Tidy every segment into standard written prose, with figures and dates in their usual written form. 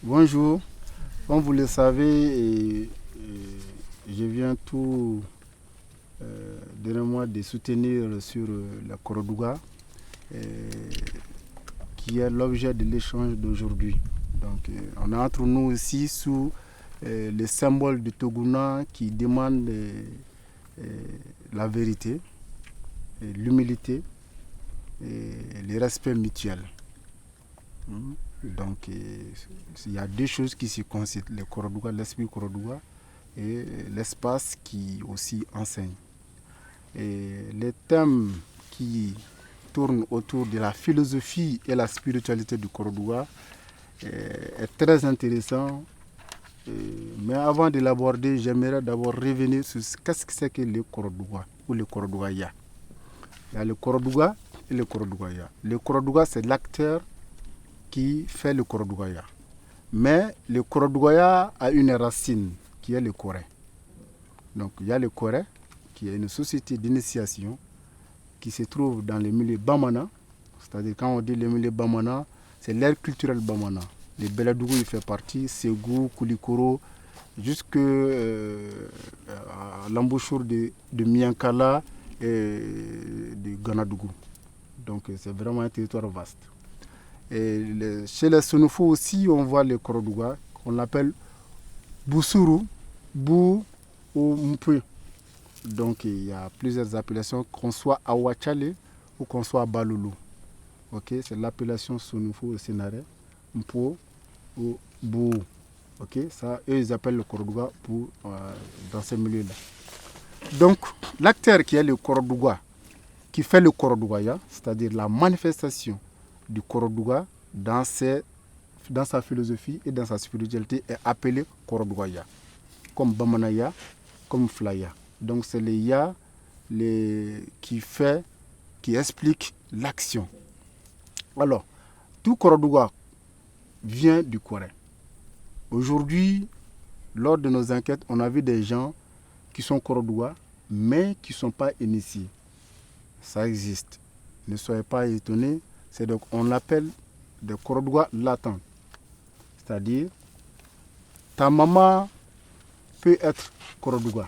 Bonjour, comme vous le savez, je viens tout dernièrement de soutenir sur la Korodouga, qui est l'objet de l'échange d'aujourd'hui. Donc, on est entre nous ici sous le symbole de Toguna qui demande la vérité, l'humilité et le respect mutuel. Donc, il y a deux choses qui se coïncident, le Korodouga, l'esprit Korodouga et l'espace qui aussi enseigne. Et les thèmes qui tournent autour de la philosophie et la spiritualité du Korodouga est très intéressant. Mais avant de l'aborder, j'aimerais d'abord revenir sur qu'est-ce que c'est que le Korodouga ou le Korodougaya. Il y a le Korodouga et le Korodougaya. Le Korodouga, c'est l'acteur qui fait le Korodougaya. Mais le Korodougaya a une racine qui est le Corée. Donc il y a le Corée qui est une société d'initiation qui se trouve dans le milieu Bamana. C'est-à-dire quand on dit le milieu Bamana, c'est l'ère culturelle Bamana. Le Beladougou il fait partie, Ségou, Koulikoro, jusqu'à l'embouchure de Miankala et de Ganadougou. Donc c'est vraiment un territoire vaste. Et chez les Sonofo aussi, on voit le Korodouga, qu'on appelle Bousourou, Bou ou Mpwe. Donc il y a plusieurs appellations, qu'on soit à Ouachale ou qu'on soit à Baloulou. Okay? C'est l'appellation Sonofo au Sénaré, Mpwo ou Bou. Okay? Ça, eux, ils appellent le Korodouga dans ces milieux-là. Donc l'acteur qui est le Korodouga, qui fait le Korodougaya, c'est-à-dire la manifestation du Korodouga dans sa philosophie et dans sa spiritualité est appelé Korodougaya, comme Bamanaya, comme Flaya. Donc c'est le Ya qui explique l'action. Alors, tout Korodouga vient du Corée. Aujourd'hui, lors de nos enquêtes, on a vu des gens qui sont Korodouga, mais qui ne sont pas initiés. Ça existe. Ne soyez pas étonnés. C'est donc, on l'appelle des Korodouga latents. C'est-à-dire, ta maman peut être Korodouga.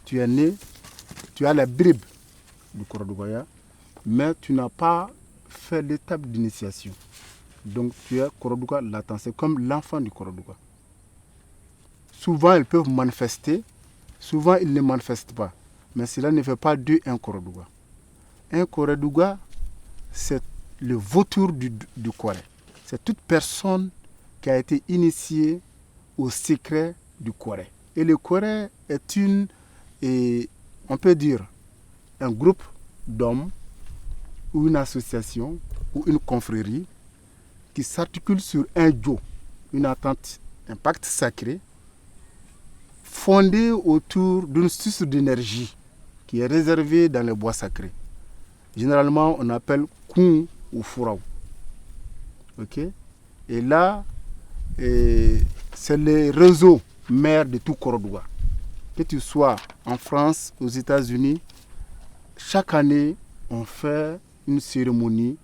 Tu es né, tu as la bribe du Korodougaya, mais tu n'as pas fait l'étape d'initiation. Donc tu es Korodouga latent. C'est comme l'enfant du Korodouga. Souvent, ils peuvent manifester. Souvent, ils ne manifestent pas. Mais cela ne fait pas d'eux un Korodouga. Un Korodouga, c'est le vautour du Corée. C'est toute personne qui a été initiée au secret du Corée. Et le Corée est on peut dire, un groupe d'hommes ou une association ou une confrérie qui s'articule sur un jo, une attente, un pacte sacré fondé autour d'une source d'énergie qui est réservée dans les bois sacrés. Généralement, on appelle Kun ou Furao. Ok? Et là, c'est le réseau mère de tout Korodouga. Que tu sois en France, aux États-Unis, chaque année, on fait une cérémonie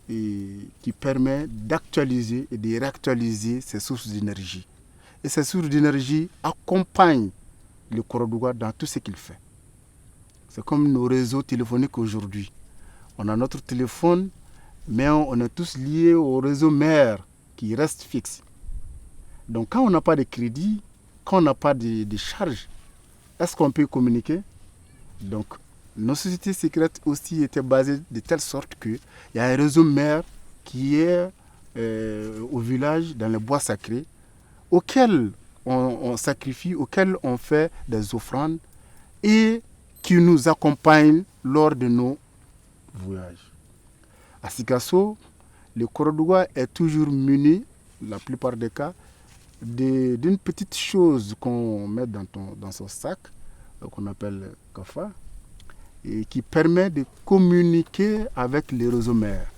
qui permet d'actualiser et de réactualiser ces sources d'énergie. Et ces sources d'énergie accompagnent le Korodouga dans tout ce qu'il fait. C'est comme nos réseaux téléphoniques aujourd'hui. On a notre téléphone, mais on est tous liés au réseau mère qui reste fixe. Donc quand on n'a pas de crédit, quand on n'a pas de charge, est-ce qu'on peut communiquer? Donc nos sociétés secrètes aussi étaient basées de telle sorte qu'il y a un réseau mère qui est au village, dans les bois sacrés, auquel on sacrifie, auquel on fait des offrandes et qui nous accompagne lors de nos voyages. À Sikasso, le Korodouga est toujours muni, la plupart des cas, d'une petite chose qu'on met dans son sac, qu'on appelle kafa, et qui permet de communiquer avec les réseaux mères.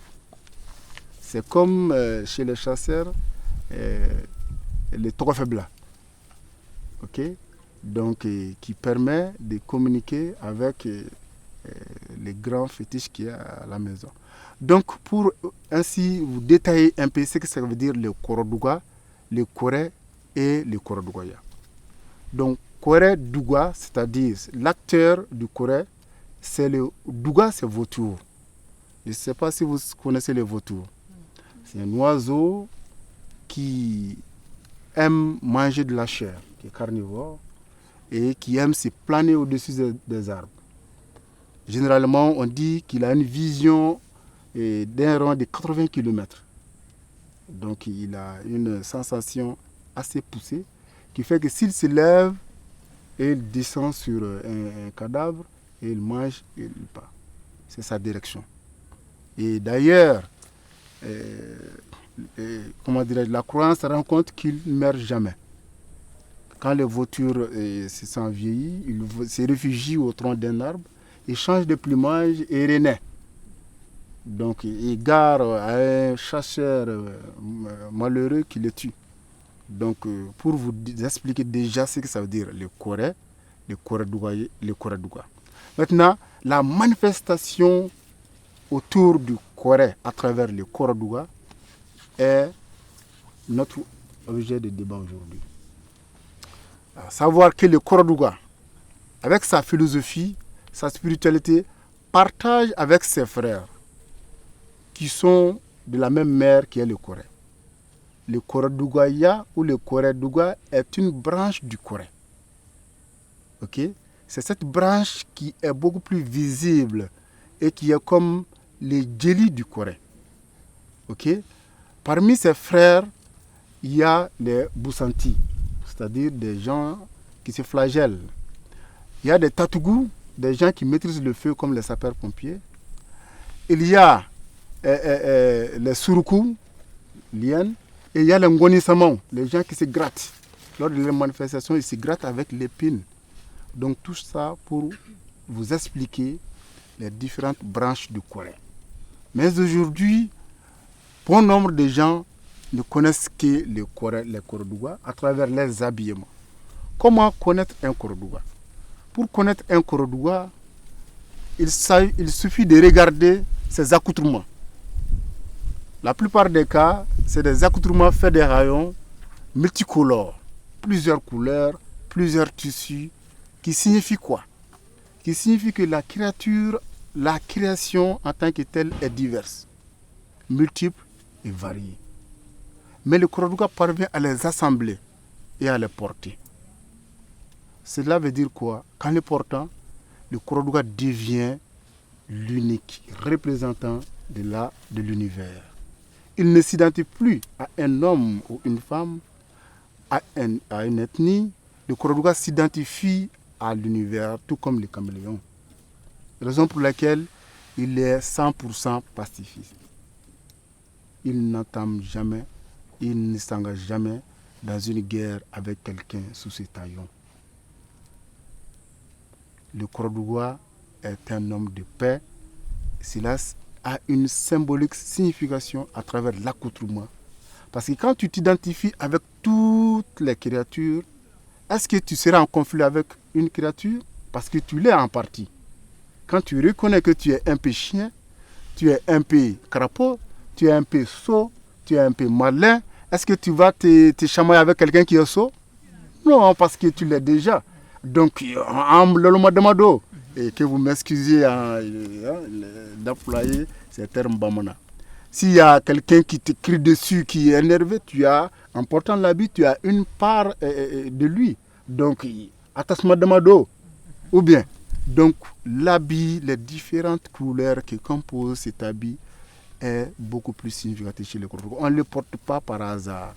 C'est comme chez les chasseurs, les trofebla, ok? Donc, qui permet de communiquer avec les grands fétiches qu'il y a à la maison. Donc, pour ainsi vous détailler un peu ce que ça veut dire le Koroduga, le Kore et le Korodugaya. Donc, Kore Duga, c'est-à-dire l'acteur du Kore, c'est le Duga, c'est vautour. Je ne sais pas si vous connaissez les vautours. C'est un oiseau qui aime manger de la chair, qui est carnivore, et qui aime se planer au-dessus des arbres. Généralement, on dit qu'il a une vision d'un rang de 80 km. Donc, il a une sensation assez poussée qui fait que s'il se lève et il descend sur un cadavre et il mange et il part. C'est sa direction. Et d'ailleurs, la croyance rend compte qu'il ne meurt jamais. Quand les voitures se sont vieillies, ils se réfugient au tronc d'un arbre, ils changent de plumage et renaissent. Donc, il gare à un chasseur malheureux qui le tue. Donc, pour vous expliquer déjà ce que ça veut dire, le Kore, le Koreduga, le Koreduga. Maintenant, la manifestation autour du Kore à travers le Koreduga est notre objet de débat aujourd'hui. À savoir que le Koreduga, avec sa philosophie, sa spiritualité, partage avec ses frères qui sont de la même mère qui est le Kore. Le Koredugaya ou le Koreduga est une branche du Kore. Ok? C'est cette branche qui est beaucoup plus visible et qui est comme les djeli du Kore. Ok? Parmi ses frères, il y a les Busanti, c'est-à-dire des gens qui se flagellent. Il y a des Tatougou, des gens qui maîtrisent le feu comme les sapeurs-pompiers. Il y a les Suruku, liens, et il y a les Ngoni Samon, les gens qui se grattent. Lors de les manifestations, ils se grattent avec l'épine. Donc tout ça pour vous expliquer les différentes branches du Kore. Mais aujourd'hui, bon nombre de gens ne connaissent que le Kore, les Koreduga à travers les habillements. Comment connaître un Koreduga? Pour connaître un Koreduga, il suffit de regarder ses accoutrements. La plupart des cas, c'est des accoutrements faits des rayons multicolores, plusieurs couleurs, plusieurs tissus, qui signifie quoi? Qui signifie que la création en tant que telle est diverse, multiple et variée. Mais le Koreduga parvient à les assembler et à les porter. Cela veut dire quoi? Qu'en les portant, le Koreduga devient l'unique représentant de l'univers. Il ne s'identifie plus à un homme ou une femme, à une ethnie. Le Koreduga s'identifie à l'univers, tout comme les caméléons. Raison pour laquelle il est 100% pacifiste. Il n'entame jamais, il ne s'engage jamais dans une guerre avec quelqu'un sous ses taillons. Le Koreduga est un homme de paix. Cela a une symbolique signification à travers l'accoutrement. Parce que quand tu t'identifies avec toutes les créatures, est-ce que tu seras en conflit avec une créature? Parce que tu l'es en partie. Quand tu reconnais que tu es un peu chien, tu es un peu crapaud, tu es un peu sot, tu es un peu malin, est-ce que tu vas te chamailler avec quelqu'un qui est sot? Non, parce que tu l'es déjà. Donc, et que vous m'excusiez d'employer ces termes bamana. S'il y a quelqu'un qui te crie dessus, qui est énervé, en portant l'habit, tu as une part de lui. Donc, atasmadamado. Ou bien, donc l'habit, les différentes couleurs qui composent cet habit est beaucoup plus significatif chez les Koreduga. On ne le porte pas par hasard.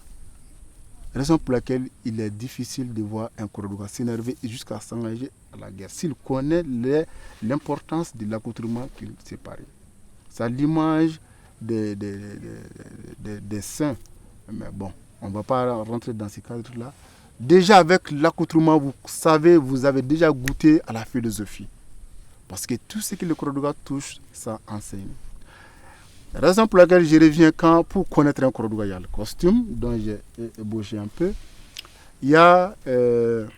Raison pour laquelle il est difficile de voir un Koreduga s'énerver jusqu'à s'engager à la guerre. S'il connaît l'importance de l'accoutrement qu'il sépare. C'est l'image des saints. Mais bon, on ne va pas rentrer dans ces cadres-là. Déjà avec l'accoutrement, vous savez, vous avez déjà goûté à la philosophie. Parce que tout ce que le Koreduga touche, ça enseigne. Raison pour laquelle je reviens pour connaître un Koreduga, il y a le costume dont j'ai ébauché un peu. Il y a le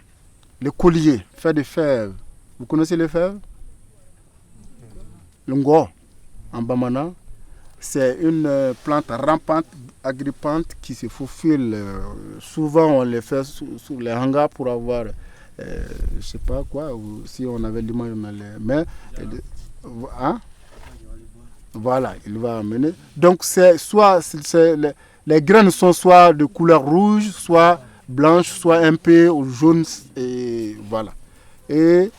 collier fait de fèves. Vous connaissez les fèves? Le ngo en bamana. c'est une plante rampante, agrippante qui se faufile. Souvent, on les fait sur les hangars pour avoir, je sais pas quoi, ou si on avait l'image, on allait. Mais, hein? Voilà, il va amener. Donc, les graines sont soit de couleur rouge, soit blanche, soit un peu jaune. Et voilà. Et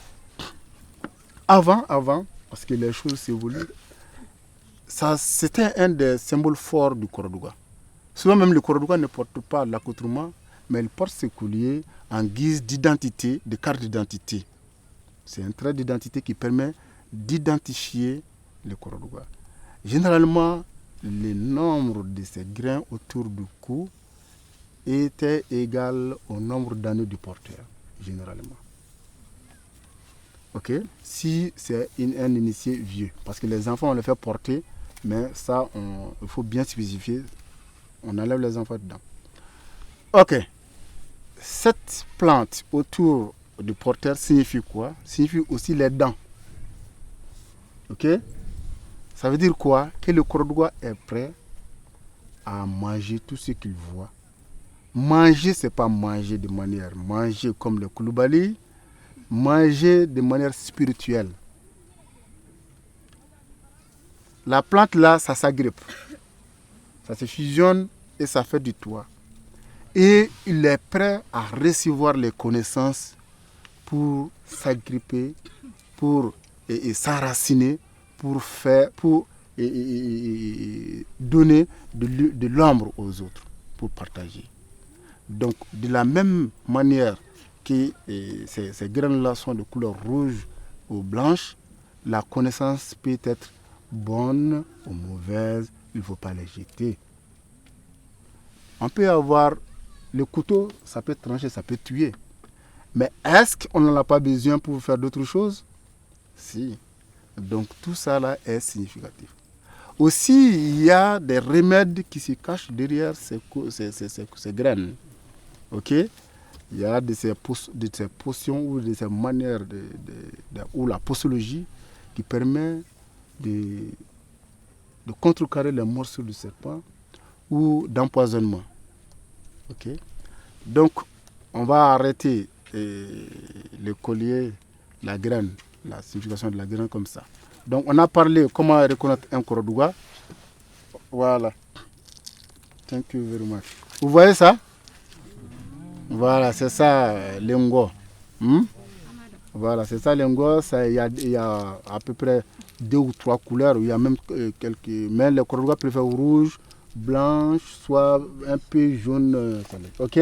avant, parce que les choses s'évoluent, ça, c'était un des symboles forts du Koroduga. Souvent même le Koroduga ne porte pas l'accoutrement, mais il porte ses colliers en guise d'identité, de carte d'identité. C'est un trait d'identité qui permet d'identifier le Koroduga. Généralement, le nombre de ces grains autour du cou était égal au nombre d'années du porteur, généralement. Ok? Si c'est un initié vieux, parce que les enfants, on les fait porter, mais ça, il faut bien spécifier, on enlève les enfants dedans. Ok. Cette plante autour du porteur signifie quoi? Signifie aussi les dents. Ok? Ça veut dire quoi? Que le Koroduga est prêt à manger tout ce qu'il voit. Manger, c'est pas manger de manière, manger comme le Koulibaly, manger de manière spirituelle. La plante là, ça s'agrippe. Ça se fusionne et ça fait du toit. Et il est prêt à recevoir les connaissances pour s'agripper, pour s'enraciner, pour donner de l'ombre aux autres, pour partager. Donc, de la même manière que ces graines-là sont de couleur rouge ou blanche, la connaissance peut être bonne ou mauvaise, il ne faut pas les jeter. On peut avoir le couteau, ça peut trancher, ça peut tuer. Mais est-ce qu'on n'en a pas besoin pour faire d'autres choses? Si. Donc tout ça là est significatif. Aussi, il y a des remèdes qui se cachent derrière ces graines. Ok? Il y a de ces potions ou de ces manières ou la posologie qui permet de contrecarrer les morsures du serpent ou d'empoisonnement. Ok? Donc, on va arrêter le collier, la graine, la signification de la graine comme ça. Donc, on a parlé comment reconnaître un Koroduga. Voilà. Thank you very much. Vous voyez ça? Voilà, c'est ça, l'engo. Voilà, c'est ça, l'engo. Il y a à peu près 2 ou 3 couleurs. Il y a même quelques. Mais le Koroduga préfère rouge, blanche, soit un peu jaune. Ok?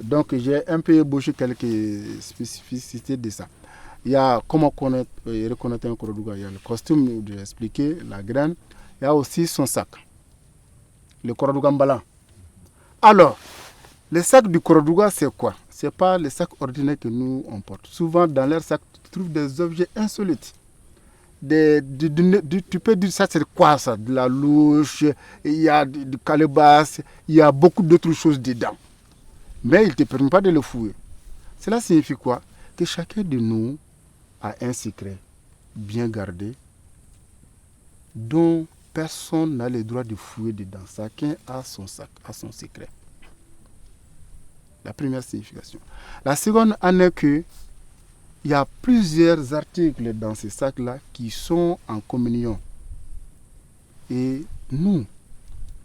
Donc, j'ai un peu ébauché quelques spécificités de ça. Il y a comment reconnaître un Koroduga. Il y a le costume, j'ai expliqué, la graine. Il y a aussi son sac. Le Koroduga Mbala. Alors, le sac du Koroduga, c'est quoi? Ce n'est pas le sac ordinaire que nous, on porte. Souvent, dans leur sac, tu trouves des objets insolites. Tu peux dire ça, c'est quoi ça? De la louche, il y a du calebasse, il y a beaucoup d'autres choses dedans. Mais il ne te permet pas de le fouiller. Cela signifie quoi? Que chacun de nous a un secret bien gardé dont personne n'a le droit de fouiller dedans. Chacun a son sac, a son secret. La première signification. La seconde en est que il y a plusieurs articles dans ces sacs-là qui sont en communion. Et nous,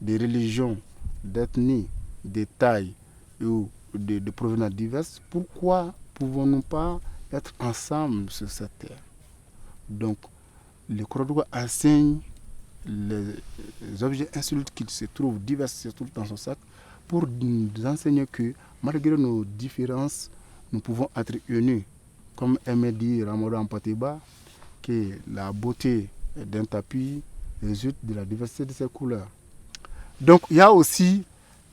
des religions, d'ethnies, de tailles ou de provenances diverses, pourquoi pouvons-nous pas être ensemble sur cette terre? Donc, le Koroduga enseigne les objets insolites qui se trouvent divers se trouvent dans son sac pour nous enseigner que malgré nos différences, nous pouvons être unis. Comme aimait dire Ramadan Pateba, que la beauté d'un tapis résulte de la diversité de ses couleurs. Donc, il y a aussi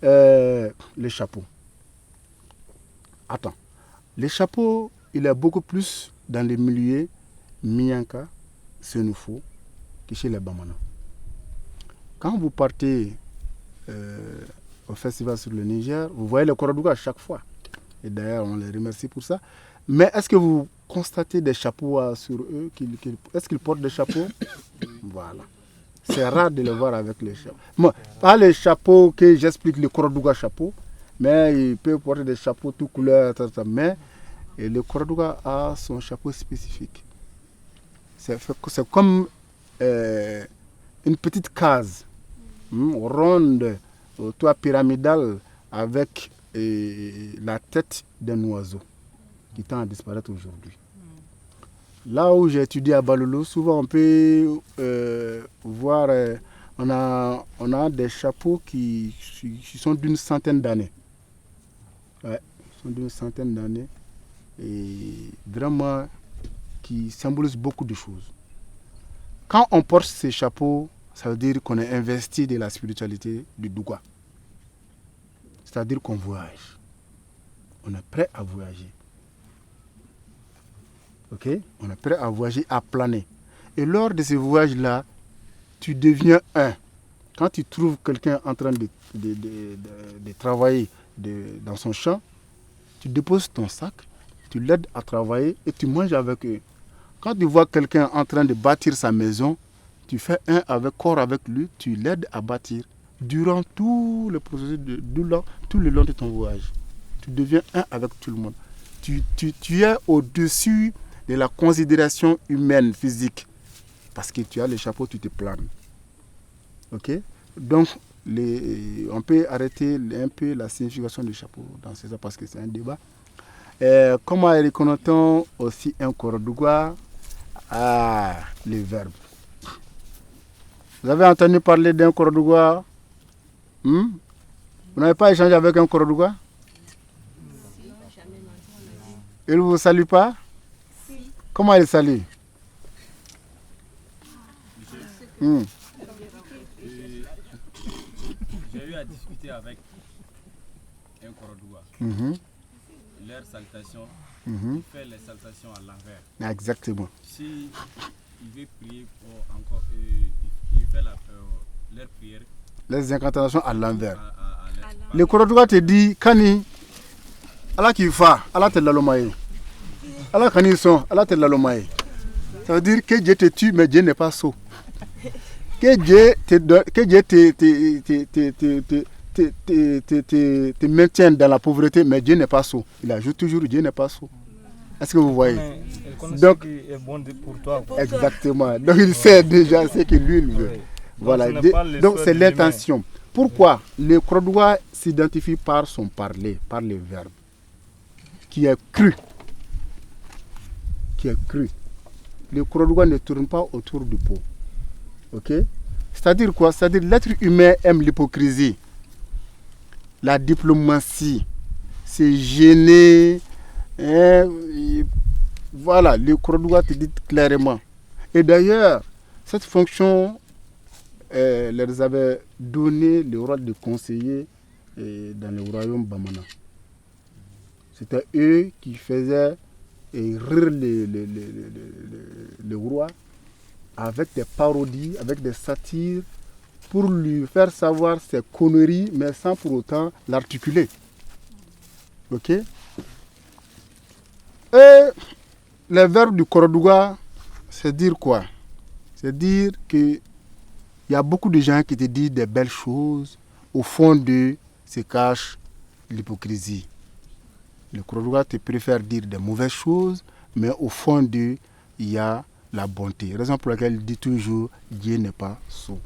le chapeau. Attends, le chapeau, il est beaucoup plus dans les milieux Miyanka, Senufo, que chez les Bamana. Quand vous partez au festival sur le Niger, vous voyez le Koroduga à chaque fois. Et d'ailleurs, on les remercie pour ça. Mais est-ce que vous constatez des chapeaux sur eux? Est-ce qu'ils portent des chapeaux? Voilà. C'est rare de le voir avec les chapeaux. Bon, pas les chapeaux que j'explique, le Korodouga chapeau, mais il peut porter des chapeaux tout couleur, mais le Korodouga a son chapeau spécifique. C'est comme une petite case ronde, au toit pyramidal, avec la tête d'un oiseau qui tend à disparaître aujourd'hui. Là où j'ai étudié à Balolo, souvent on peut voir, on a des chapeaux qui sont d'une centaine d'années. Ouais, sont d'une centaine d'années et vraiment qui symbolisent beaucoup de choses. Quand on porte ces chapeaux, ça veut dire qu'on est investi de la spiritualité du Douga. C'est-à-dire qu'on voyage. On est prêt à voyager. Ok? On est prêt à voyager, à planer. Et lors de ces voyages-là, tu deviens un. Quand tu trouves quelqu'un en train de travailler dans son champ, tu déposes ton sac, tu l'aides à travailler et tu manges avec eux. Quand tu vois quelqu'un en train de bâtir sa maison, tu fais corps avec lui, tu l'aides à bâtir. Durant tout le processus, tout le long de ton voyage, tu deviens un avec tout le monde. Tu es au-dessus de la considération humaine, physique. Parce que tu as le chapeau, tu te planes. Ok? Donc, on peut arrêter un peu la signification du chapeau dans ce sens parce que c'est un débat. Comment reconnaît-on aussi un Korodouga? Les verbes. Vous avez entendu parler d'un Korodouga? Vous n'avez pas échangé avec un Korodouga? Il ne vous salue pas? Comment il salue? J'ai eu à discuter avec un Korodouga. Leur salutation, il fait les salutations à l'envers. Exactement. Si il veut prier encore, il fait leur prière. Les incantations à l'envers. Le Korodouga te dit, Kani, Allah qui fa, Allah te l'alomaye. Allah Kani son, Allah te l'alomaye. Ça veut dire que Dieu te tue, mais Dieu n'est pas sot. Que Dieu te maintient dans la pauvreté, mais Dieu n'est pas sot. Il ajoute toujours Dieu n'est pas sot. Est-ce que vous voyez? Donc, ce qui est bon pour toi. Exactement. Donc il sait déjà ce que lui il veut. Voilà. Donc c'est l'intention. Pourquoi? Le Korodouga s'identifie par son parler, par les verbes, qui est cru. Qui est cru. Le Korodouga ne tourne pas autour du pot. Ok? C'est-à-dire quoi? C'est-à-dire l'être humain aime l'hypocrisie, la diplomatie, c'est gêner. Voilà, le Korodouga te dit clairement. Et d'ailleurs, cette fonction, leur avait donné le rôle de conseiller dans le royaume Bamana. C'était eux qui faisaient rire le roi avec des parodies, avec des satires, pour lui faire savoir ses conneries, mais sans pour autant l'articuler. Ok? Et le verbe du Korodouga, c'est dire quoi? C'est dire qu'il y a beaucoup de gens qui te disent des belles choses, au fond d'eux se cache l'hypocrisie. Le Korodouga te préfère dire des mauvaises choses, mais au fond d'eux, il y a la bonté. Raison pour laquelle il dit toujours Dieu n'est pas sot.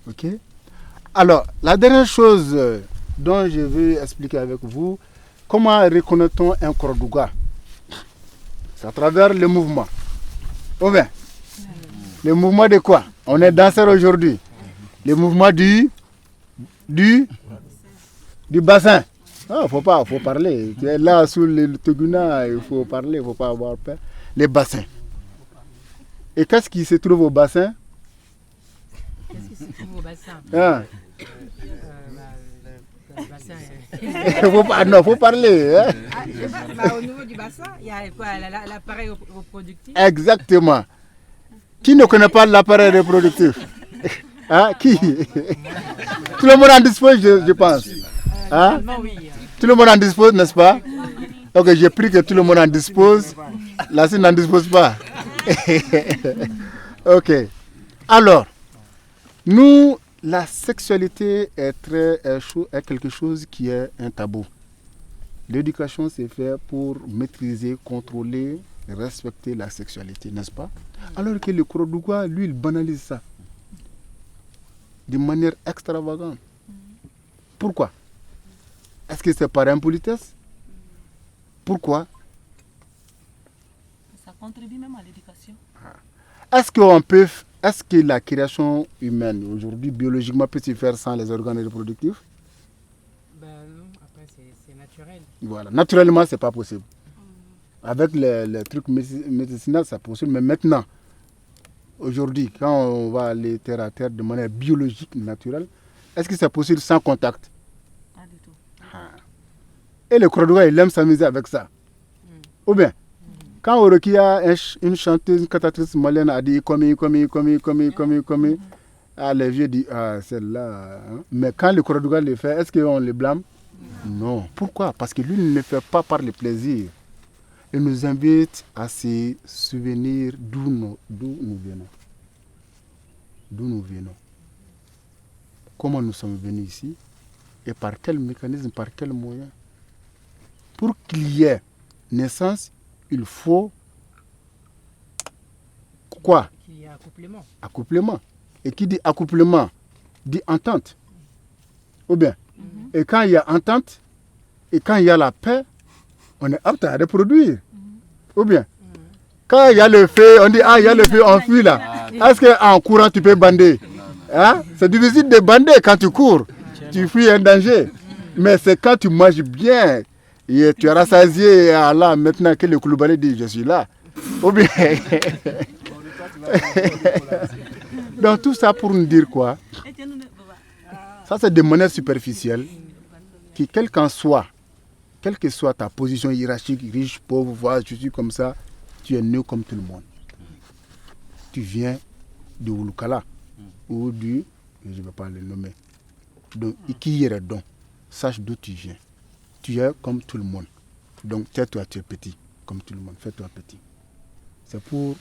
Ok? Alors, la dernière chose dont je veux expliquer avec vous, comment reconnaît-on un Korodouga? C'est à travers le mouvement. Oh bien, le mouvement de quoi? On est danseur aujourd'hui. Le mouvement du bassin. Il faut parler. Tu es là sous le Toguna, il faut parler, il ne faut pas avoir peur. Les bassins. Et qu'est-ce qui se trouve au bassin? Qu'est-ce qui se trouve au bassin? Le bassin. Il faut parler. Hein? Au niveau du bassin, il y a quoi? L'appareil reproductif? Exactement. Qui ne connaît pas l'appareil reproductif? Hein? Qui? Tout le monde en dispose, je pense. Hein? Oui. Tout le monde en dispose, n'est-ce pas? Ok, j'ai pris que tout le monde en dispose. La Chine n'en dispose pas. Ok. Alors, Nous, la sexualité est quelque chose qui est un tabou. L'éducation, c'est fait pour maîtriser, contrôler, respecter la sexualité, n'est-ce pas? Alors que le Korodougwa, lui, il banalise ça d'une manière extravagante. Pourquoi? Est-ce que c'est par impolitesse? Pourquoi? Ça contribue même à l'éducation. Est-ce que la création humaine, aujourd'hui, biologiquement, peut se faire sans les organes reproductifs? Ben non, après c'est naturel. Voilà, naturellement, c'est pas possible. Avec les trucs médicinaux, c'est possible, mais maintenant, aujourd'hui, quand on va aller terre à terre de manière biologique, naturelle, est-ce que c'est possible sans contact? Pas du tout. Et le Korodougwa, il aime s'amuser avec ça. Ou bien, quand au Rokia, une chanteuse, une cantatrice malienne a dit commis, les vieux disent celle-là. Hein? Mais quand le Korodougwa le fait, est-ce qu'on le blâme? Non. Pourquoi? Parce que lui ne le fait pas par le plaisir. Il nous invite à se souvenir d'où nous venons. D'où nous venons. Comment nous sommes venus ici et par quel mécanisme, par quel moyen. Pour qu'il y ait naissance, il faut quoi? Qu'il y a accouplement. Accouplement. Et qui dit accouplement dit entente. Ou bien, et quand il y a entente, et quand il y a la paix, on est apte à reproduire. Ou bien, quand il y a le feu, on dit il y a le feu, on fuit là. Est-ce qu'en courant tu peux bander? Hein? C'est difficile de bander quand tu cours. Tu fuis un danger. Mais c'est quand tu manges bien et tu es rassasié, là, maintenant que le Koulibaly dit je suis là. Ou bien. Donc tout ça pour nous dire quoi? Ça c'est de manière superficielle que quelle que soit ta position hiérarchique, riche, pauvre, voilà, je suis comme ça, tu es né comme tout le monde. Tu viens de Wulukala ou du, je ne vais pas le nommer, donc Ikiyere donc, sache d'où tu viens. Tu es comme tout le monde. Donc tais-toi, tu es petit, comme tout le monde, fais-toi petit. C'est pour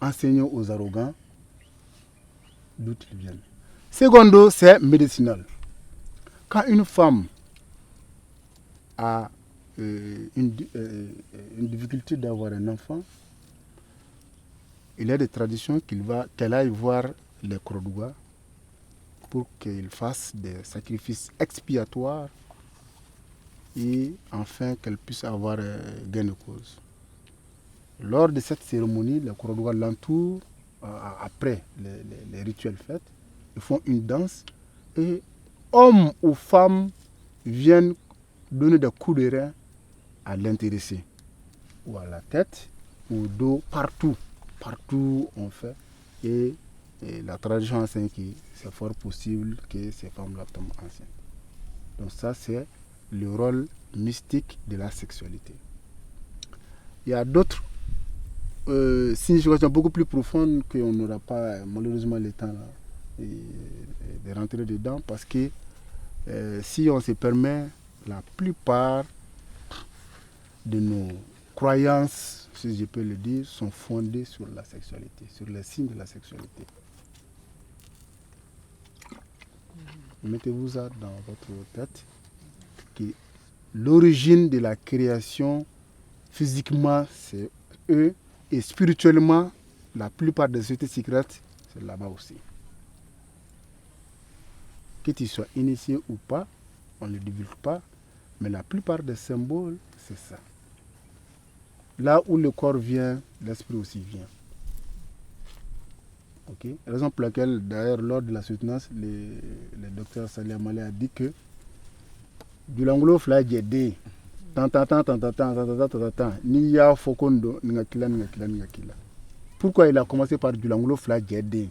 enseigner aux arrogants d'où ils viennent. Secondo, c'est médicinal. Quand une femme a une difficulté d'avoir un enfant, il y a des traditions qu'elle aille voir les Korodougwa pour qu'il fasse des sacrifices expiatoires et enfin qu'elle puisse avoir gain de cause. Lors de cette cérémonie, les Korodougwa l'entourent après les rituels faits. Ils font une danse et hommes ou femmes viennent donner des coups de rein à l'intéressé, ou à la tête, ou au dos, partout on fait. Et la tradition enseigne que c'est fort possible que ces femmes-là tombent enceintes. Donc ça, c'est le rôle mystique de la sexualité. Il y a d'autres significations beaucoup plus profondes qu'on n'aura pas malheureusement le temps de rentrer dedans, parce que si on se permet, la plupart de nos croyances, si je peux le dire, sont fondées sur la sexualité, sur les signes de la sexualité. Mettez-vous ça dans votre tête, que l'origine de la création, physiquement, c'est eux, et spirituellement, la plupart des sociétés secrètes, c'est là-bas aussi. Que tu sois initié ou pas, on ne le divulgue pas, mais la plupart des symboles, c'est ça. Là où le corps vient, l'esprit aussi vient. Ok? Raison pour laquelle, d'ailleurs, lors de la soutenance, le docteur Salih Amalé a dit que du l'anglo fla djede, ni ya fokondo, n'ingakila. Pourquoi il a commencé par du l'anglo fla djede?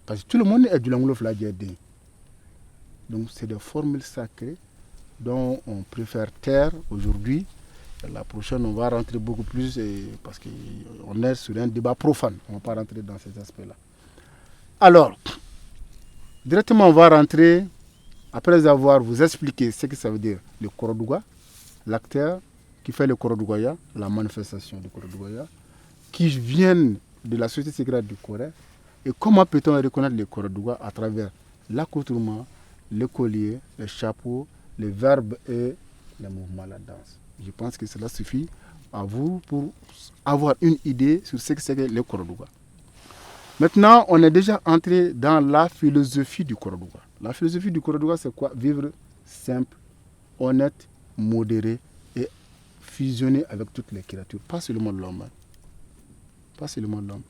Parce que tout le monde est du l'anglo fla djede. Donc c'est des formules sacrées dont on préfère taire aujourd'hui. La prochaine, on va rentrer beaucoup plus parce qu'on est sur un débat profane. On ne va pas rentrer dans ces aspects-là. Alors, directement, on va rentrer, après avoir vous expliqué ce que ça veut dire le Korodougwa, l'acteur qui fait le Korodougwaya, la manifestation du Korodougwaya, qui viennent de la société secrète du Corée. Et comment peut-on reconnaître les Korodougua? À travers l'accoutrement, le collier, le chapeau, les verbes et les mouvements, la danse. Je pense que cela suffit à vous pour avoir une idée sur ce que c'est que le Korodougua. Maintenant, on est déjà entré dans la philosophie du Korodougua. La philosophie du Korodougua, c'est quoi? Vivre simple, honnête, modéré et fusionner avec toutes les créatures, pas seulement l'homme. Pas seulement l'homme.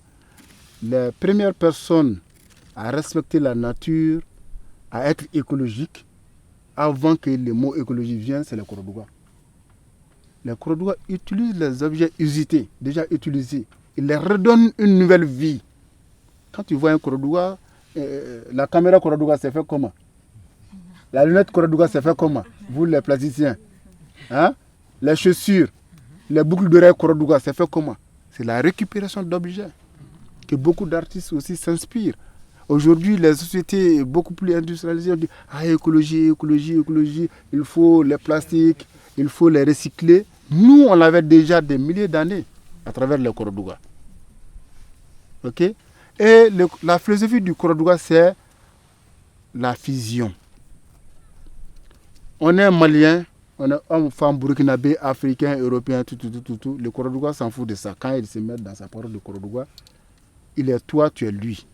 Les premières personnes à respecter la nature, à être écologique, avant que le mot écologie vienne, c'est les Korodougua. Les Korodougua utilisent les objets usités, déjà utilisés. Ils les redonnent une nouvelle vie. Quand tu vois un Korodougua, la caméra Korodougua, c'est fait comment? La lunette Korodougua, c'est fait comment? Vous les plasticiens. Hein? Les chaussures, les boucles d'oreilles Korodougua, c'est fait comment? C'est la récupération d'objets que beaucoup d'artistes aussi s'inspirent. Aujourd'hui, les sociétés beaucoup plus industrialisées ont dit écologie, écologie, écologie, il faut les plastiques, il faut les recycler. Nous, on l'avait déjà des milliers d'années à travers le Korodougua. Ok? Et la philosophie du Korodougua, c'est la fusion. On est malien, on est homme, femme, burkinabé, africain, européen, tout. Le Korodougua s'en fout de ça. Quand il se met dans sa parole de Korodougua, il est toi, tu es lui.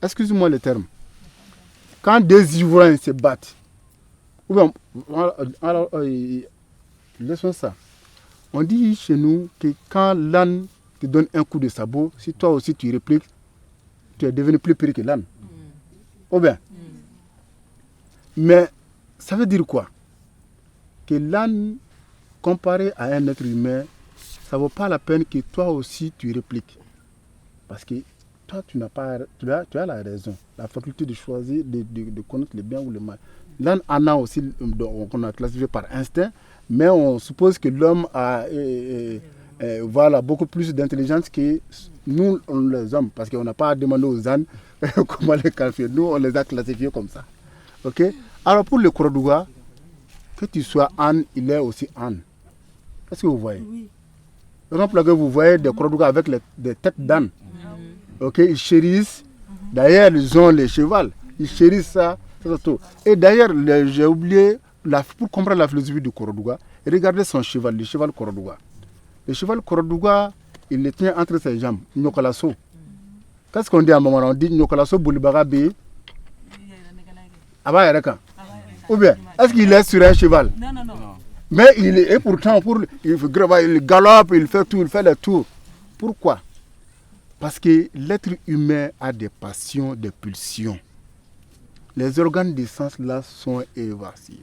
Excuse-moi le terme. Quand deux ivrognes se battent, ou bien, alors, laissons ça. On dit chez nous que quand l'âne te donne un coup de sabot, si toi aussi tu répliques, tu es devenu plus pire que l'âne. Ou bien. Mais ça veut dire quoi? Que l'âne, comparé à un être humain, ça ne vaut pas la peine que toi aussi tu répliques. Parce que toi, tu as la raison, la faculté de choisir, de connaître le bien ou le mal. L'âne en a aussi, qu'on a classifié par instinct, mais on suppose que l'homme a voilà, beaucoup plus d'intelligence que nous, les hommes, parce qu'on n'a pas demandé aux ânes comment les qualifier. Nous, on les a classifiés comme ça. Ok? Alors pour le Korodougua, que tu sois âne, il est aussi âne. Est-ce que vous voyez? Oui. Par exemple, que vous voyez des Korodougua avec des têtes d'âne. Ok, ils chérissent. D'ailleurs, ils ont les chevals. Ils chérissent ça. Et d'ailleurs, j'ai oublié, pour comprendre la philosophie du Korodougua, regardez son cheval, le cheval Korodougua. Le cheval Korodougua, il le tient entre ses jambes. Nyokalaso. Qu'est-ce qu'on dit à un moment? On dit Nyokalaso Boulibagabe. Ou bien, est-ce qu'il est sur un cheval? Non. Mais et pourtant, il galope, il fait tout, il fait le tour. Pourquoi? Parce que l'être humain a des passions, des pulsions. Les organes de sens là sont évasifs.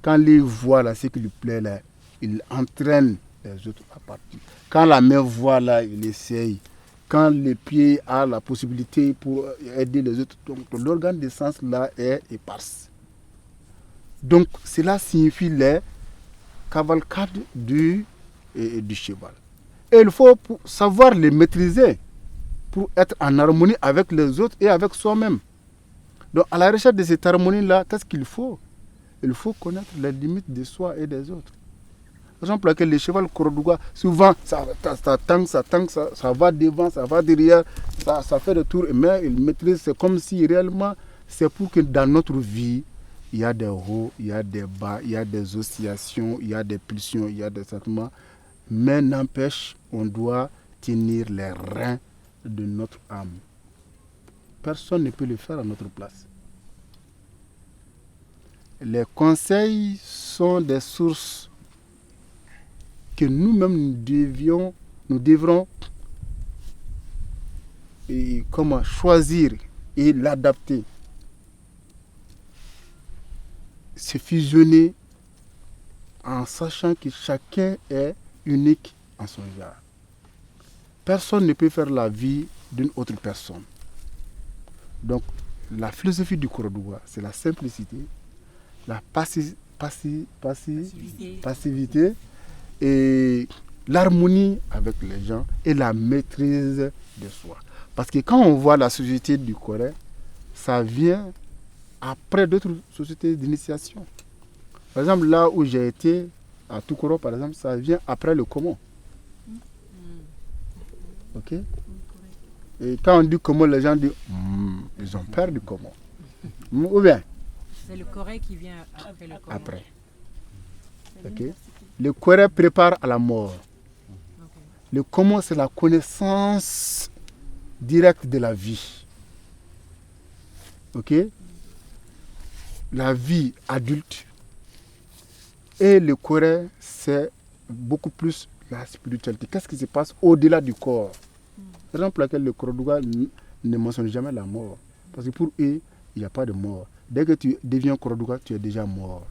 Quand il voit là ce qui lui plaît là, il entraîne les autres à partir. Quand la main voit là, il essaye. Quand le pied a la possibilité pour aider les autres, donc l'organe de sens là est éparse. Donc cela signifie les cavalcades du cheval. Et il faut savoir les maîtriser pour être en harmonie avec les autres et avec soi-même. Donc à la recherche de cette harmonie-là, qu'est-ce qu'il faut? Il faut connaître les limites de soi et des autres. Par exemple, les chevals Korodougua, souvent ça tangue, ça va devant, ça va derrière, ça fait le tour, mais il maîtrise, c'est comme si réellement, c'est pour que dans notre vie, il y a des hauts, il y a des bas, il y a des oscillations, il y a des pulsions, il y a des sentiments. Mais n'empêche, on doit tenir les reins de notre âme. Personne ne peut le faire à notre place. Les conseils sont des sources que nous-mêmes nous devrons choisir et l'adapter. Se fusionner en sachant que chacun est unique en son genre. Personne ne peut faire la vie d'une autre personne. Donc, la philosophie du Korodougua, c'est la simplicité, la passivité et l'harmonie avec les gens et la maîtrise de soi. Parce que quand on voit la société du Corée, ça vient après d'autres sociétés d'initiation. Par exemple, là où j'ai été, à Toukoro par exemple, ça vient après le Komo. Ok. Et quand on dit comment, les gens disent, ils ont peur du comment. Ou bien C'est le Corée qui vient après le comment. après. Ok. Le Corée prépare à la mort. Ok. Le comment, c'est la connaissance directe de la vie. Ok. La vie adulte. Et le Corée, c'est beaucoup plus la spiritualité. Qu'est-ce qui se passe au-delà du corps? C'est la raison pour laquelle le Korodouga ne mentionne jamais la mort. Parce que pour eux, il n'y a pas de mort. Dès que tu deviens Korodouga, tu es déjà mort.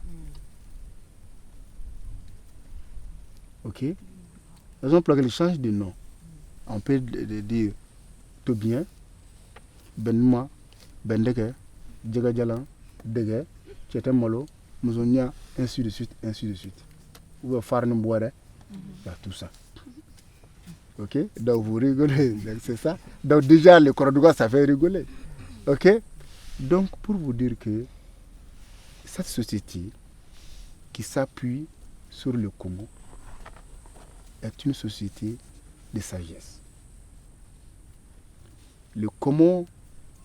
Ok? C'est la raison pour laquelle ils changent de nom. On peut dire Tobien, Benma, Bendeke, Djegadjalan, Dege, Tchetemolo, Mouzonia, ainsi de suite, ainsi de suite. Ou Farnembouare, il y a tout ça. Ok? Donc vous rigolez, c'est ça. Donc déjà le Korodouga, ça fait rigoler. Ok? Donc pour vous dire que cette société qui s'appuie sur le Congo est une société de sagesse. Le Congo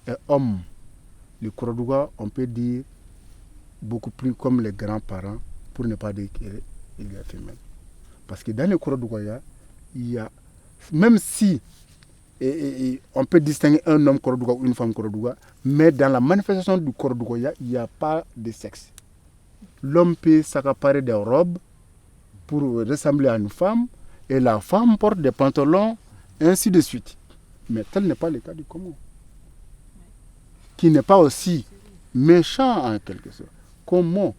est homme. Le Korodouga, on peut dire beaucoup plus comme les grands-parents, pour ne pas dire qu'il est femelle. Parce que dans le Korodouga, il y a, même si on peut distinguer un homme Korodouga ou une femme Korodouga, mais dans la manifestation du Korodouga, il n'y a pas de sexe. L'homme peut s'accaparer des robes pour ressembler à une femme, et la femme porte des pantalons, ainsi de suite. Mais tel n'est pas le cas du Congo, qui n'est pas aussi méchant en quelque sorte. Comment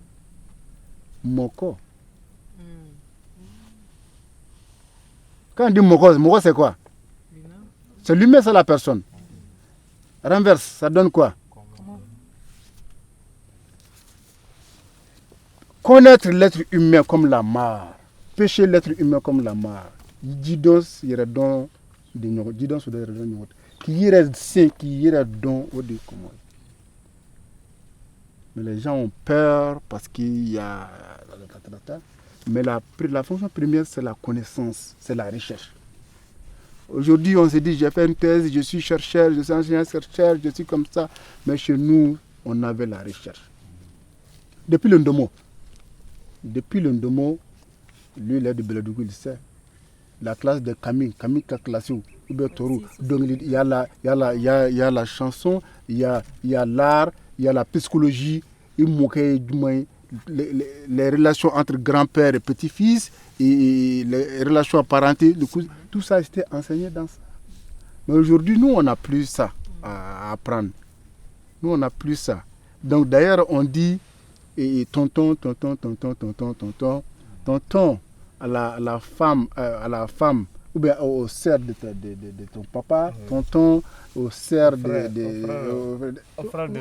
Moko. Quand on dit Moko c'est quoi? C'est l'humain, c'est la personne. Renverse, ça donne quoi? Connaître l'être humain comme la mare. Pécher l'être humain comme la mare. Didos yiradon de nyogo. Didos ou de yiradon nyogo. Qui yirad saint, qui yirad don ou de comment. Mais les gens ont peur parce qu'il y a. Mais la fonction première, c'est la connaissance, c'est la recherche. Aujourd'hui, on se dit, j'ai fait une thèse, je suis chercheur, je suis enseignant-chercheur, je suis comme ça. Mais chez nous, on avait la recherche. Depuis le Ndomo, lui, il est de Beladougou, il sait. La classe de Camille Kaklassou, donc il y a la chanson, il y a l'art, il y a la psychologie, les relations entre grand-père et petit-fils, et les relations apparentées, tout ça était enseigné dans ça. Mais aujourd'hui, nous, on n'a plus ça à apprendre. Nous, on n'a plus ça. Donc d'ailleurs, on dit tonton à la femme, ou bien aux sœurs de ton papa, tonton, aux sœurs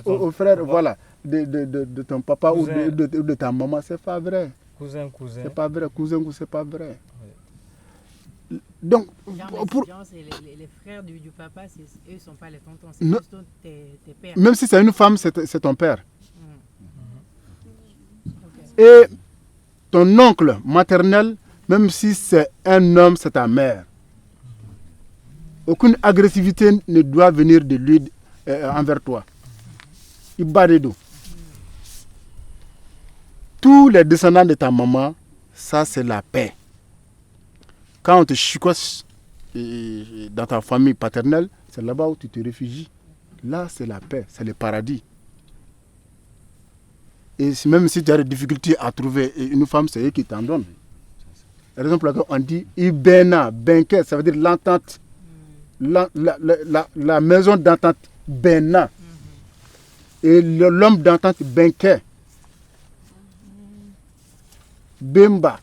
aux frères, voilà, de ton papa ou de ta maman, c'est pas vrai. Cousin. C'est pas vrai, cousin, c'est pas vrai. Donc, pour les frères du papa, eux ne sont pas les tontons, c'est juste tes pères. Même si c'est une femme, c'est ton père. Et ton oncle maternel, même si c'est un homme, c'est ta mère. Aucune agressivité ne doit venir de lui envers toi. Il bat des dos. Tous les descendants de ta maman, ça c'est la paix. Quand on te chicote dans ta famille paternelle, c'est là-bas où tu te réfugies. Là, c'est la paix, c'est le paradis. Et même si tu as des difficultés à trouver une femme, c'est eux qui t'en donnent. La raison pour laquelle on dit Ibena, Benke, ça veut dire l'entente. La maison d'entente, Bena. Et l'homme d'entente, Benke. Bemba.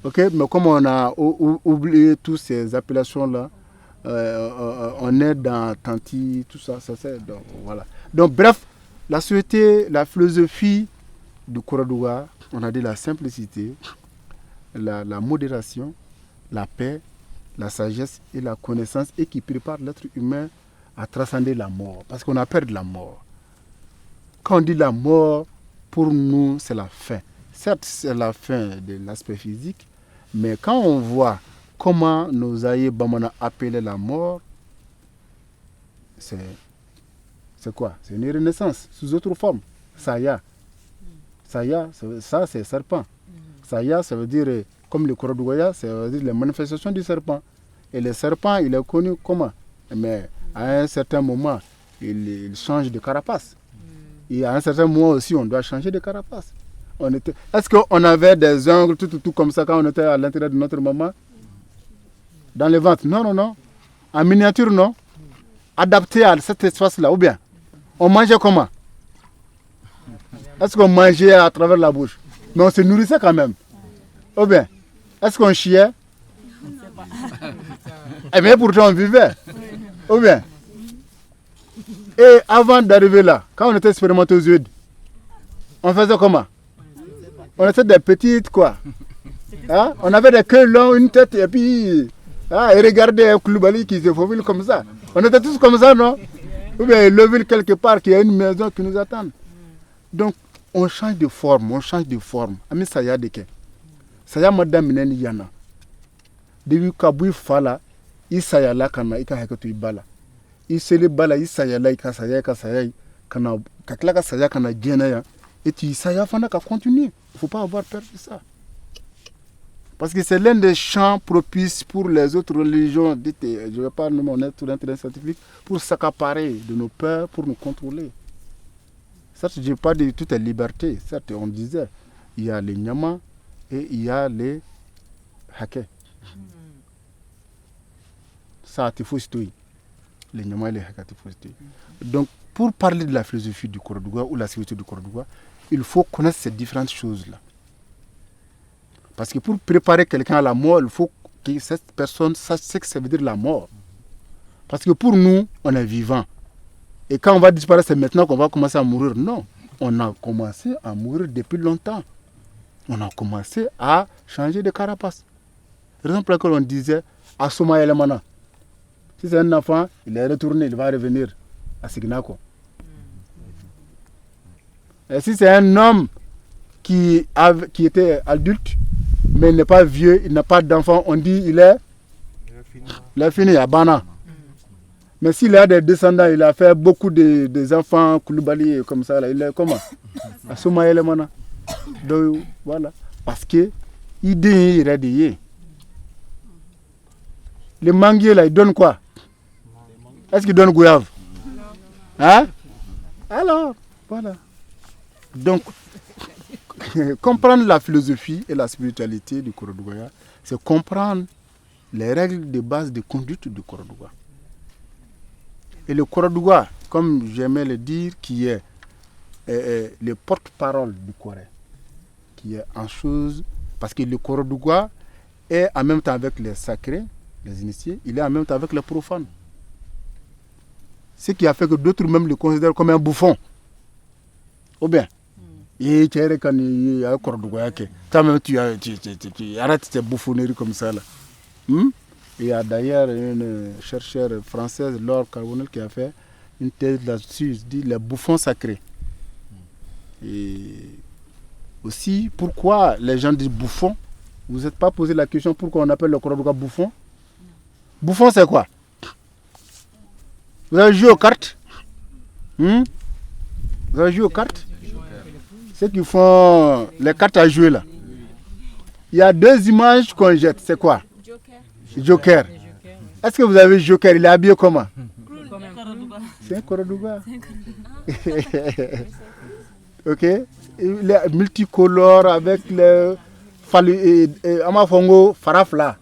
Ok, mais comme on a oublié toutes ces appellations-là, on est dans Tanti, tout ça, donc voilà. Donc bref, la société, la philosophie du Korodouga, on a dit la simplicité, la modération, la paix, la sagesse et la connaissance, et qui prépare l'être humain à transcender la mort, parce qu'on a peur de la mort. Quand on dit la mort, pour nous, c'est la fin. Certes, c'est la fin de l'aspect physique, mais quand on voit comment nos aïeux Bamana appelaient la mort, c'est quoi? C'est une renaissance sous autre forme. Saya. Saya, ça c'est serpent. Saya, ça veut dire, comme le Korodougaya, ça veut dire les manifestations du serpent. Et le serpent, il est connu comment? Mais à un certain moment, il change de carapace. Et à un certain moment aussi, on doit changer de carapace. Est-ce qu'on avait des ongles tout comme ça quand on était à l'intérieur de notre maman? Dans le ventre? Non, non, non. En miniature, non. Adapté à cet espace-là, ou bien on mangeait comment? Est-ce qu'on mangeait à travers la bouche? Mais on se nourrissait quand même. Ou bien, est-ce qu'on chiait? Eh bien, pourtant on vivait. Ou bien. Et avant d'arriver là, quand on était spermatozoïde, on faisait comment? On était des petites quoi. Hein? On avait des queues longues, une tête, et puis et regardez un Koulibaly qui se faufile comme ça. On était tous comme ça, non? Ou bien le ville quelque part, qu'il y a une maison qui nous attend. Donc, on change de forme, on change de forme. Ami saya de ke. Saya madame mineni yana. Debi kabui fala, isaya la kana ika hekatu ibala. Isele bala isaya la ika saya kana kakla ka saya kana jena ya. Et tu saya fana ka continuer. Il faut pas avoir peur de ça. Parce que c'est l'un des champs propices pour les autres religions, je ne vais pas nommer, on est tout un terrain scientifique, pour s'accaparer de nos peurs, pour nous contrôler. Certes, je n'ai pas de toute liberté. Certes, on disait, il y a les Nyama et il y a les Hake. Ça, il faut se tuer. Les Nyama et les Hake, il faut se tuer. Donc, pour parler de la philosophie du Korodougua ou la civilité du Korodougua, il faut connaître ces différentes choses-là. Parce que pour préparer quelqu'un à la mort, il faut que cette personne sache ce que ça veut dire la mort. Parce que pour nous, on est vivant. Et quand on va disparaître, c'est maintenant qu'on va commencer à mourir. Non, on a commencé à mourir depuis longtemps. On a commencé à changer de carapace. Raison pour laquelle on disait Asoma Elemana. Si c'est un enfant, il est retourné, il va revenir à Signako. Et si c'est un homme qui était adulte, mais il n'est pas vieux, il n'a pas d'enfant, on dit il est fini à Bana. Mais s'il a des descendants, il a fait beaucoup des enfants, Koulibaly, comme ça, là, il est comment? À Soumaïle Mana. Donc voilà. Parce que il est dit. Les manguiers là, ils donnent quoi? Est-ce qu'ils donnent goyave? Hein? Alors, voilà. Donc, comprendre la philosophie et la spiritualité du Korodougua, c'est comprendre les règles de base de conduite du Korodougua. Et le Korodougua, comme j'aimais le dire, qui est le porte-parole du Corée, qui est en chose, parce que le Korodougua est en même temps avec les sacrés, les initiés, il est en même temps avec les profanes. Ce qui a fait que d'autres même le considèrent comme un bouffon. Ou bien, toi-même tu arrêtes tes bouffonneries comme ça là. Il y a d'ailleurs une chercheure française, Laure Carbonel, qui a fait une thèse là-dessus, dit les bouffons sacrés. Et aussi, pourquoi les gens disent bouffon? Vous n'êtes pas posé la question pourquoi on appelle le Korodougua bouffon? Bouffon c'est quoi? Vous avez joué aux cartes? Vous avez joué aux cartes? Ceux qui font les cartes à jouer là. Il y a deux images qu'on jette, c'est quoi? Joker. Est-ce que vous avez Joker? Il est habillé comment? C'est un Korodougua. Ok? Il est multicolore avec le Amafongo Farafla.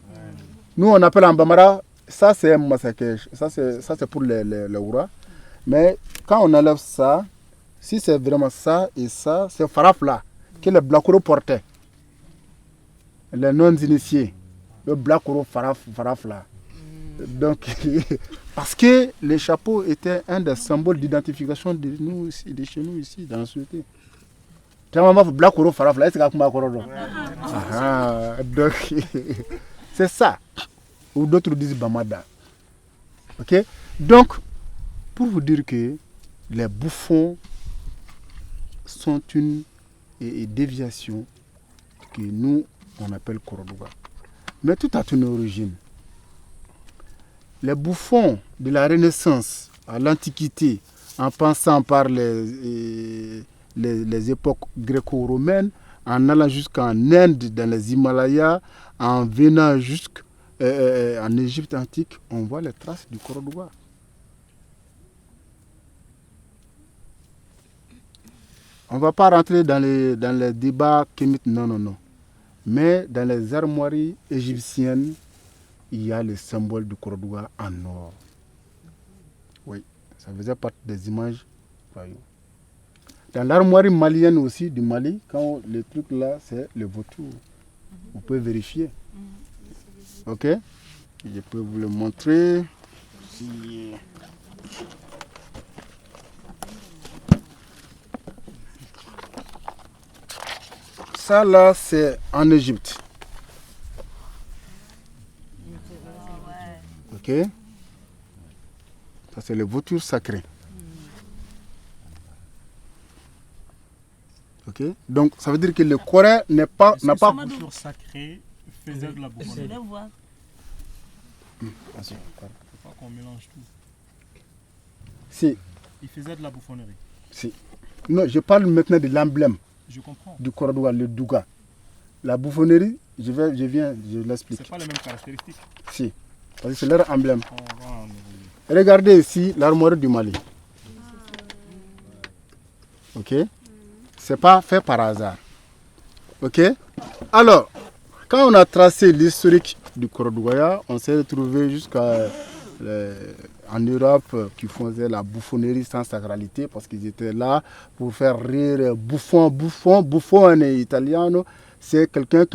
Nous on appelle en Bambara, ça c'est un massacre. Ça c'est pour les Oura. Mais quand on enlève ça, si c'est vraiment ça et ça, c'est Farafla que les Blakoro portaient. Les non-initiés. Le Blakoro Farafla. Donc, parce que les chapeaux étaient un des symboles d'identification de nous ici, de chez nous ici, dans la société. Donc, c'est ça. Ou d'autres disent Bamada. Ok? Donc, pour vous dire que les bouffons sont une déviation que nous, on appelle Korodougua. Mais tout a une origine. Les bouffons de la Renaissance à l'Antiquité, en passant par les époques gréco-romaines, en allant jusqu'en Inde, dans les Himalayas, en venant jusqu'en Égypte antique, on voit les traces du Korodougou. On ne va pas rentrer dans les débats kémites, non. Mais dans les armoiries égyptiennes, il y a le symbole du Korodougou en or. Oui, ça faisait partie des images. Dans l'armoirie malienne aussi, du Mali, quand le truc là, c'est le vautour. Vous pouvez vérifier. Ok? Je peux vous le montrer. Ça là, c'est en Égypte. Ok? Ça, c'est le vautour sacré. Ok? Donc, ça veut dire que le Corée n'a pas... Le vautour sacré faisait de la bouffonnerie. Je vais voir. Il ne faut pas qu'on mélange tout. Si. Il faisait de la bouffonnerie. Si. Non, je parle maintenant de l'emblème. Je comprends. Du Korodougou, le Douga. La bouffonnerie, je l'explique. C'est pas les mêmes caractéristiques. Si, parce que c'est leur emblème. Regardez ici l'armoire du Mali. Ok? C'est pas fait par hasard. Ok? Alors, quand on a tracé l'historique du Korodougou, on s'est retrouvé jusqu'à en Europe qui faisaient la bouffonnerie sans sacralité parce qu'ils étaient là pour faire rire. Bouffon en italien, c'est quelqu'un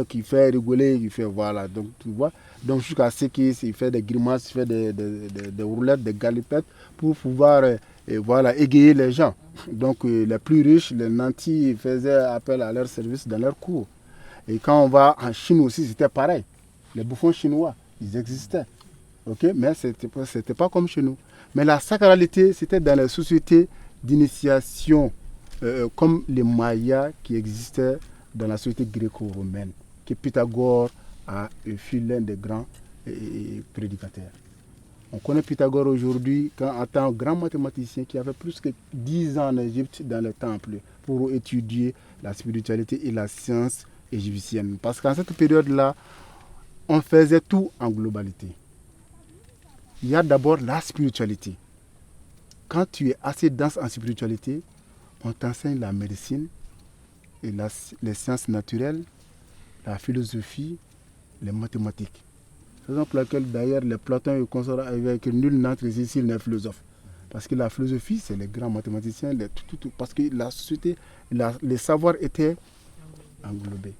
qui fait rigoler, qui fait voilà. Donc tu vois, donc jusqu'à ce qu'il fait des grimaces, il fait des roulettes, des galipettes pour pouvoir voilà, égayer les gens. Donc les plus riches, les nantis, faisaient appel à leur service dans leur cours. Et quand on va en Chine aussi, c'était pareil. Les bouffons chinois, ils existaient. Okay? Mais ce n'était pas comme chez nous. Mais la sacralité, c'était dans les sociétés d'initiation, comme les Mayas qui existaient dans la société gréco-romaine, que Pythagore fut l'un des grands prédicateurs. On connaît Pythagore aujourd'hui en tant que grand mathématicien qui avait plus que 10 ans en Égypte dans les temples pour étudier la spiritualité et la science égyptienne. Parce qu'en cette période-là, on faisait tout en globalité. Il y a d'abord la spiritualité. Quand tu es assez dense en spiritualité, on t'enseigne la médecine, et les sciences naturelles, la philosophie, les mathématiques. C'est la raison pour laquelle d'ailleurs les Platon et consorts avaient que nul n'entre ici s'il n'est philosophe. Parce que la philosophie, c'est les grands mathématiciens, parce que la société, les savoirs étaient englobés.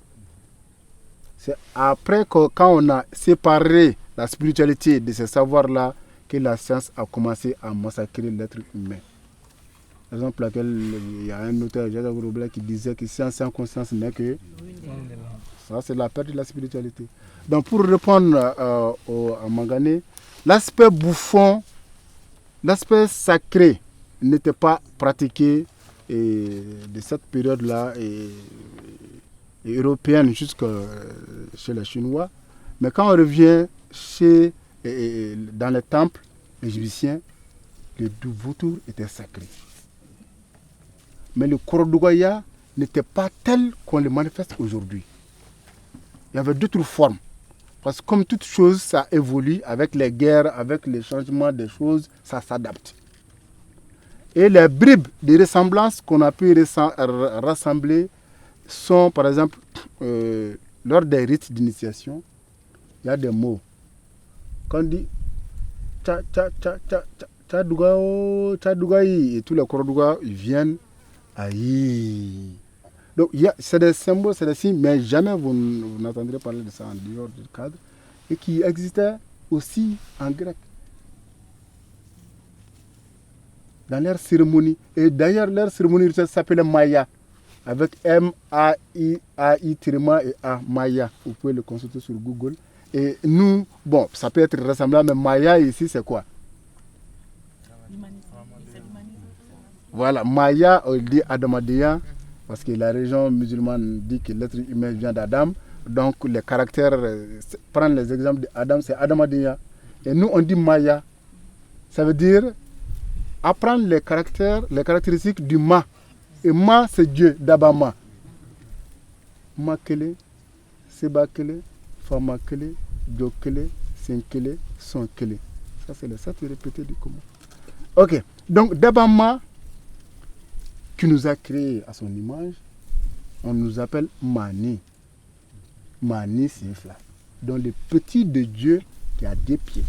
C'est après que quand on a séparé la spiritualité de ces savoirs-là que la science a commencé à massacrer l'être humain. Par exemple, il y a un auteur, Jacques Roblet, qui disait que science sans conscience n'est que... Ça, c'est la perte de la spiritualité. Donc, pour répondre à Mangané, l'aspect bouffon, l'aspect sacré n'était pas pratiqué de cette période-là européenne jusqu'à chez les Chinois. Mais quand on revient dans les temples égyptiens, le vautour était sacré. Mais le Korodougou n'était pas tel qu'on le manifeste aujourd'hui. Il y avait d'autres formes. Parce que comme toute chose, ça évolue avec les guerres, avec les changements des choses, ça s'adapte. Et les bribes de ressemblance qu'on a pu rassembler sont, par exemple, lors des rites d'initiation, il y a des mots. Quand on dit Tchadougaï, et tous les Korodougou, ils viennent aïe. Donc, c'est des symboles, c'est des signes, mais jamais vous n'entendrez parler de ça en dehors du cadre, et qui existaient aussi en grec. Dans leur cérémonie. Et d'ailleurs, leur cérémonie s'appelait Maya, avec M-A-I-A-I, et A, Maya. Vous pouvez le consulter sur Google. Et nous, bon, ça peut être ressemblant, mais Maya ici, c'est quoi? Voilà, Maya, on dit Adamadéa, parce que la religion musulmane dit que l'être humain vient d'Adam. donc les caractères, prendre les exemples d'Adam, c'est Adam Adiya. Et nous, on dit Maya. Ça veut dire apprendre les caractéristiques du Ma. Et Ma, c'est Dieu, d'Abama. Ma Kele, Seba Kele, Fama Kele, Jo Kele, Sen Kele, Son Kele. Ça, c'est le 7 répété du commun. Ok, donc d'Abama, qui nous a créés à son image, on nous appelle Mani. Mani, c'est un flamme. Donc le petit de Dieu qui a des pieds.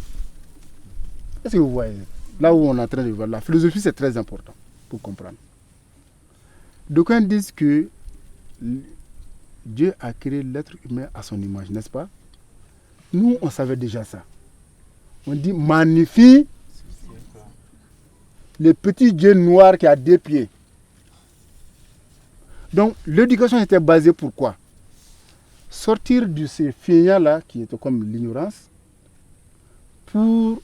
Est-ce que vous voyez? Là où on est en train de voir, la philosophie, c'est très important pour comprendre. D'aucuns disent que Dieu a créé l'être humain à son image, n'est-ce pas? Nous, on savait déjà ça. On dit magnifique le petit Dieu noir qui a deux pieds. Donc, l'éducation était basée pour quoi? Sortir de ces feignants-là, qui étaient comme l'ignorance, pour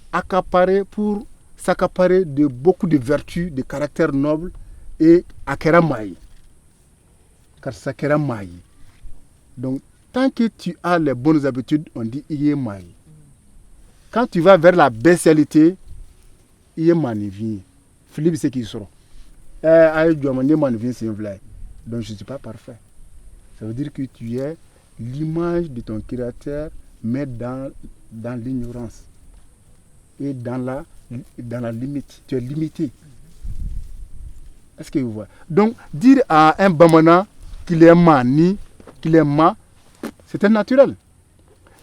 s'accaparer de beaucoup de vertus, de caractères nobles et acquérir maï. Car ça acquérir maï. Donc, tant que tu as les bonnes habitudes, on dit il est maï. Quand tu vas vers la bestialité, il est magnifique. Philippe, c'est qui sera. Donc, je ne suis pas parfait. Ça veut dire que tu es l'image de ton créateur, mais dans l'ignorance et dans la limite. Tu es limité. Est-ce que vous voyez? Donc, dire à un Bamana qu'il est mani, qu'il est ma, c'est naturel.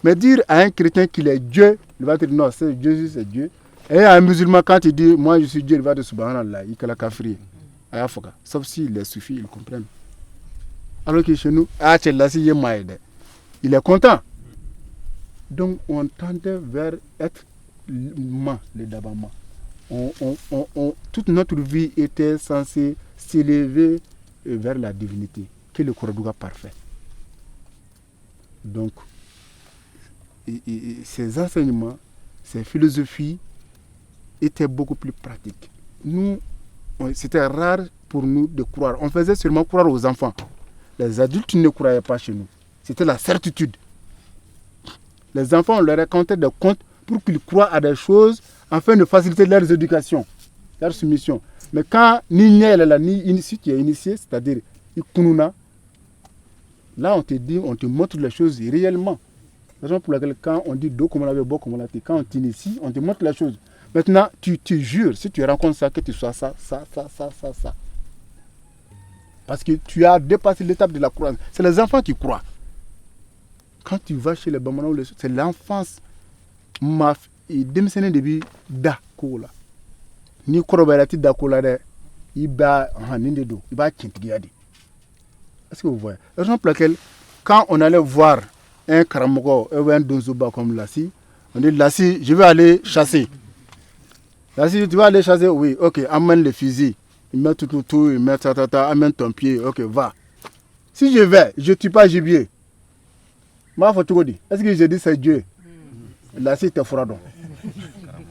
Mais dire à un chrétien qu'il est Dieu, il va dire non, c'est Jésus, c'est Dieu. Et à un musulman, quand il dit moi je suis Dieu, il va dire subhanallah, il est kafri. Sauf si les soufis, ils comprennent. Alors que chez nous, il est content. Donc on tendait vers être le Dabama. Toute notre vie était censée s'élever vers la divinité, qui est le Korodouga parfait. Donc, ces enseignements, ces philosophies étaient beaucoup plus pratiques. Nous, c'était rare pour nous de croire. On faisait seulement croire aux enfants. Les adultes ne croyaient pas chez nous. C'était la certitude. Les enfants, on leur racontait des contes pour qu'ils croient à des choses afin de faciliter leur éducation, leur soumission. Mais quand si tu es initié, c'est-à-dire Ikununa, là on te dit, on te montre les choses réellement. C'est la raison pour laquelle quand on dit do comme on l'avait, beau comme on l'a dit, quand on t'initie, on te montre les choses. Maintenant, tu te jures, si tu rencontres ça, que tu sois ça. Parce que tu as dépassé l'étape de la croyance. C'est les enfants qui croient. Quand tu vas chez les Bamana, c'est l'enfance. Et démissionner depuis Dakola. Ni Korobayati Dakola, il va Hanindedo, il va Kintigiadi. Est-ce que vous voyez? La raison pour laquelle, quand on allait voir un Karamogo ou un Donzoba comme Lassi, on dit Lassi, je vais aller chasser. Lassi, tu vas aller chasser? Oui, ok, amène le fusil. Il met tout, il met amène ton pied, ok, va. Si je vais, je ne tue pas gibier. Est-ce que je dis c'est Dieu? Lassi te fera donc.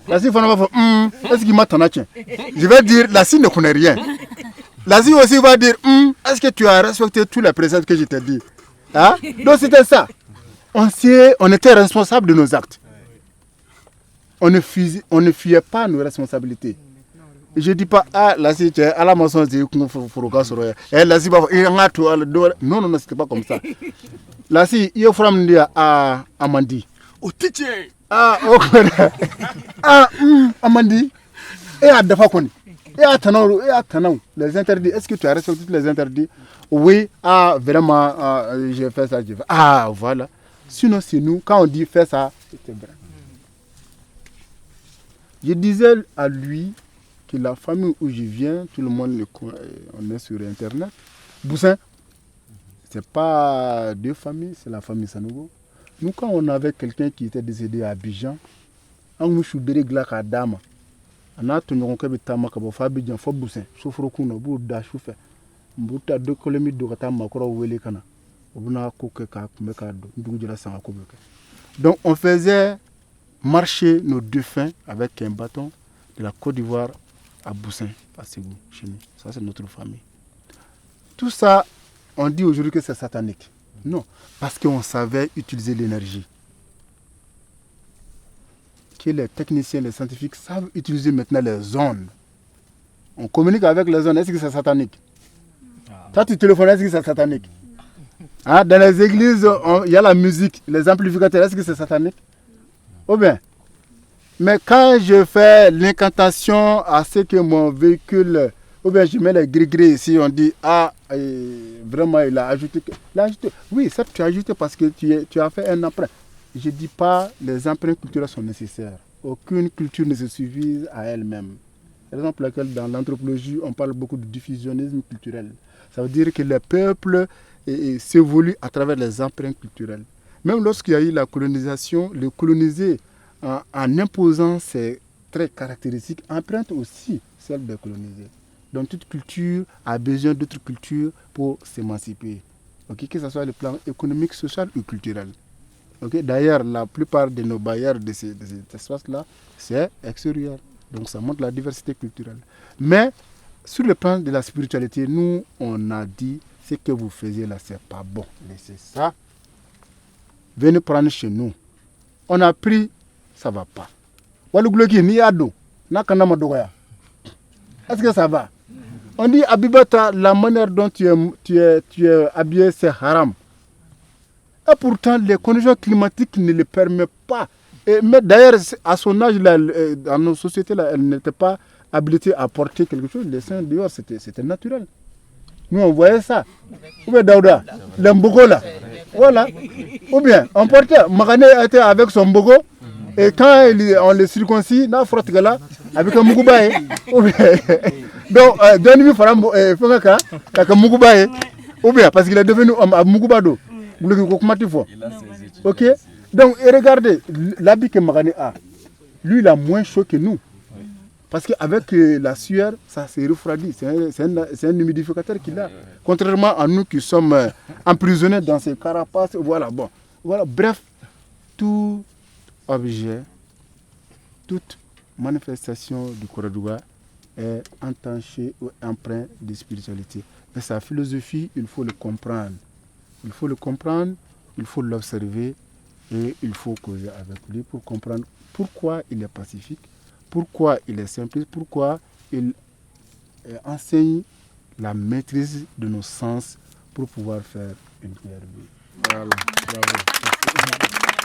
Lassi est-ce qu'il m'a ton atien? Je vais dire, Lassi ne connaît rien. Lassi aussi va dire, est-ce que tu as respecté tous les préceptes que je t'ai dit? Hein? Donc c'était ça. On était responsable de nos actes. On ne fuyait pas nos responsabilités. Je ne dis pas, Lassi, tu es à la maison, Lassi va non, c'était pas comme ça. Lassi, il faut me dire à Amandi. Au titi. Amandi. Et à Dafakoni. Et à Tanaou. Les interdits. Est-ce que tu as respecté tous les interdits? Oui. Vraiment, j'ai fait ça. Voilà. Sinon, c'est nous. Quand on dit fais ça, c'est vrai. Je disais à lui que la famille où je viens, tout le monde on est sur Internet. Boussin, c'est pas deux familles, c'est la famille Sanogo. Nous, quand on avait quelqu'un qui était décédé à Abidjan, on nous choubéré glak à Dama. On a tenu compte de Tama Kabo Fabidjan, Foboussin, Sofrokuno, Bouda Choufé, Mbouta de Kolemi de Katama, Koro Welekana, Obuna Kokeka, Mekado, Doudjela Sangakoboke. Donc, on faisait marcher nos défunts avec un bâton de la Côte d'Ivoire à Boussin, à Ségou, chez nous. Ça, c'est notre famille. Tout ça, on dit aujourd'hui que c'est satanique. Non, parce qu'on savait utiliser l'énergie. Que les techniciens, les scientifiques savent utiliser maintenant les ondes. On communique avec les ondes, est-ce que c'est satanique? Toi, tu téléphones, est-ce que c'est satanique? Hein? Dans les églises, il y a la musique, les amplificateurs, est-ce que c'est satanique? Ou bien? Mais quand je fais l'incantation à ce que mon véhicule, ou bien je mets les gris-gris ici, on dit, ah, vraiment, il a ajouté. Oui, ça, tu as ajouté parce que tu as fait un emprunt. Je ne dis pas les emprunts culturels sont nécessaires. Aucune culture ne se suffit à elle-même. C'est la raison pour laquelle dans l'anthropologie, on parle beaucoup de diffusionnisme culturel. Ça veut dire que les peuples s'évoluent à travers les emprunts culturels. Même lorsqu'il y a eu la colonisation, le colonisé, en imposant ses traits caractéristiques, emprunte aussi celle des colonisés. Donc toute culture a besoin d'autres cultures pour s'émanciper. Okay? Que ce soit le plan économique, social ou culturel. Okay? D'ailleurs, la plupart de nos bailleurs de cet espace-là, c'est extérieur. Donc ça montre la diversité culturelle. Mais sur le plan de la spiritualité, nous, on a dit, ce que vous faisiez là, c'est pas bon. Laissez ça. Venez prendre chez nous. On a pris, ça va pas. Est-ce que ça va? On dit, Abibata, la manière dont tu es habillé, c'est haram. Et pourtant, les conditions climatiques ne le permettent pas. Mais d'ailleurs, à son âge, là, dans nos sociétés, là, elle n'était pas habilitée à porter quelque chose. Les seins dehors, c'était naturel. Nous, on voyait ça. Ou bien Daouda, l'embogo là. Voilà. Ou bien, on portait. Magané était avec son bogo. Et quand on le circoncis, on a frotté là, avec un mougubaye. Donc, donne-lui un mougubaye. Ou bien, parce qu'il est devenu un mougubado. Ok? Donc, donc, l'habit que Magané a, lui, il a moins chaud que nous. Parce qu'avec la sueur, ça s'est refroidi. C'est un humidificateur qu'il a. Contrairement à nous qui sommes emprisonnés dans ces carapaces. Voilà, bon. Voilà, bref, tout objet, toute manifestation du Kouroudoua est entachée ou empreinte de spiritualité. Mais sa philosophie, il faut le comprendre. Il faut le comprendre, il faut l'observer et il faut causer avec lui pour comprendre pourquoi il est pacifique, pourquoi il est simple, pourquoi il enseigne la maîtrise de nos sens pour pouvoir faire une meilleure vie. Voilà, bravo.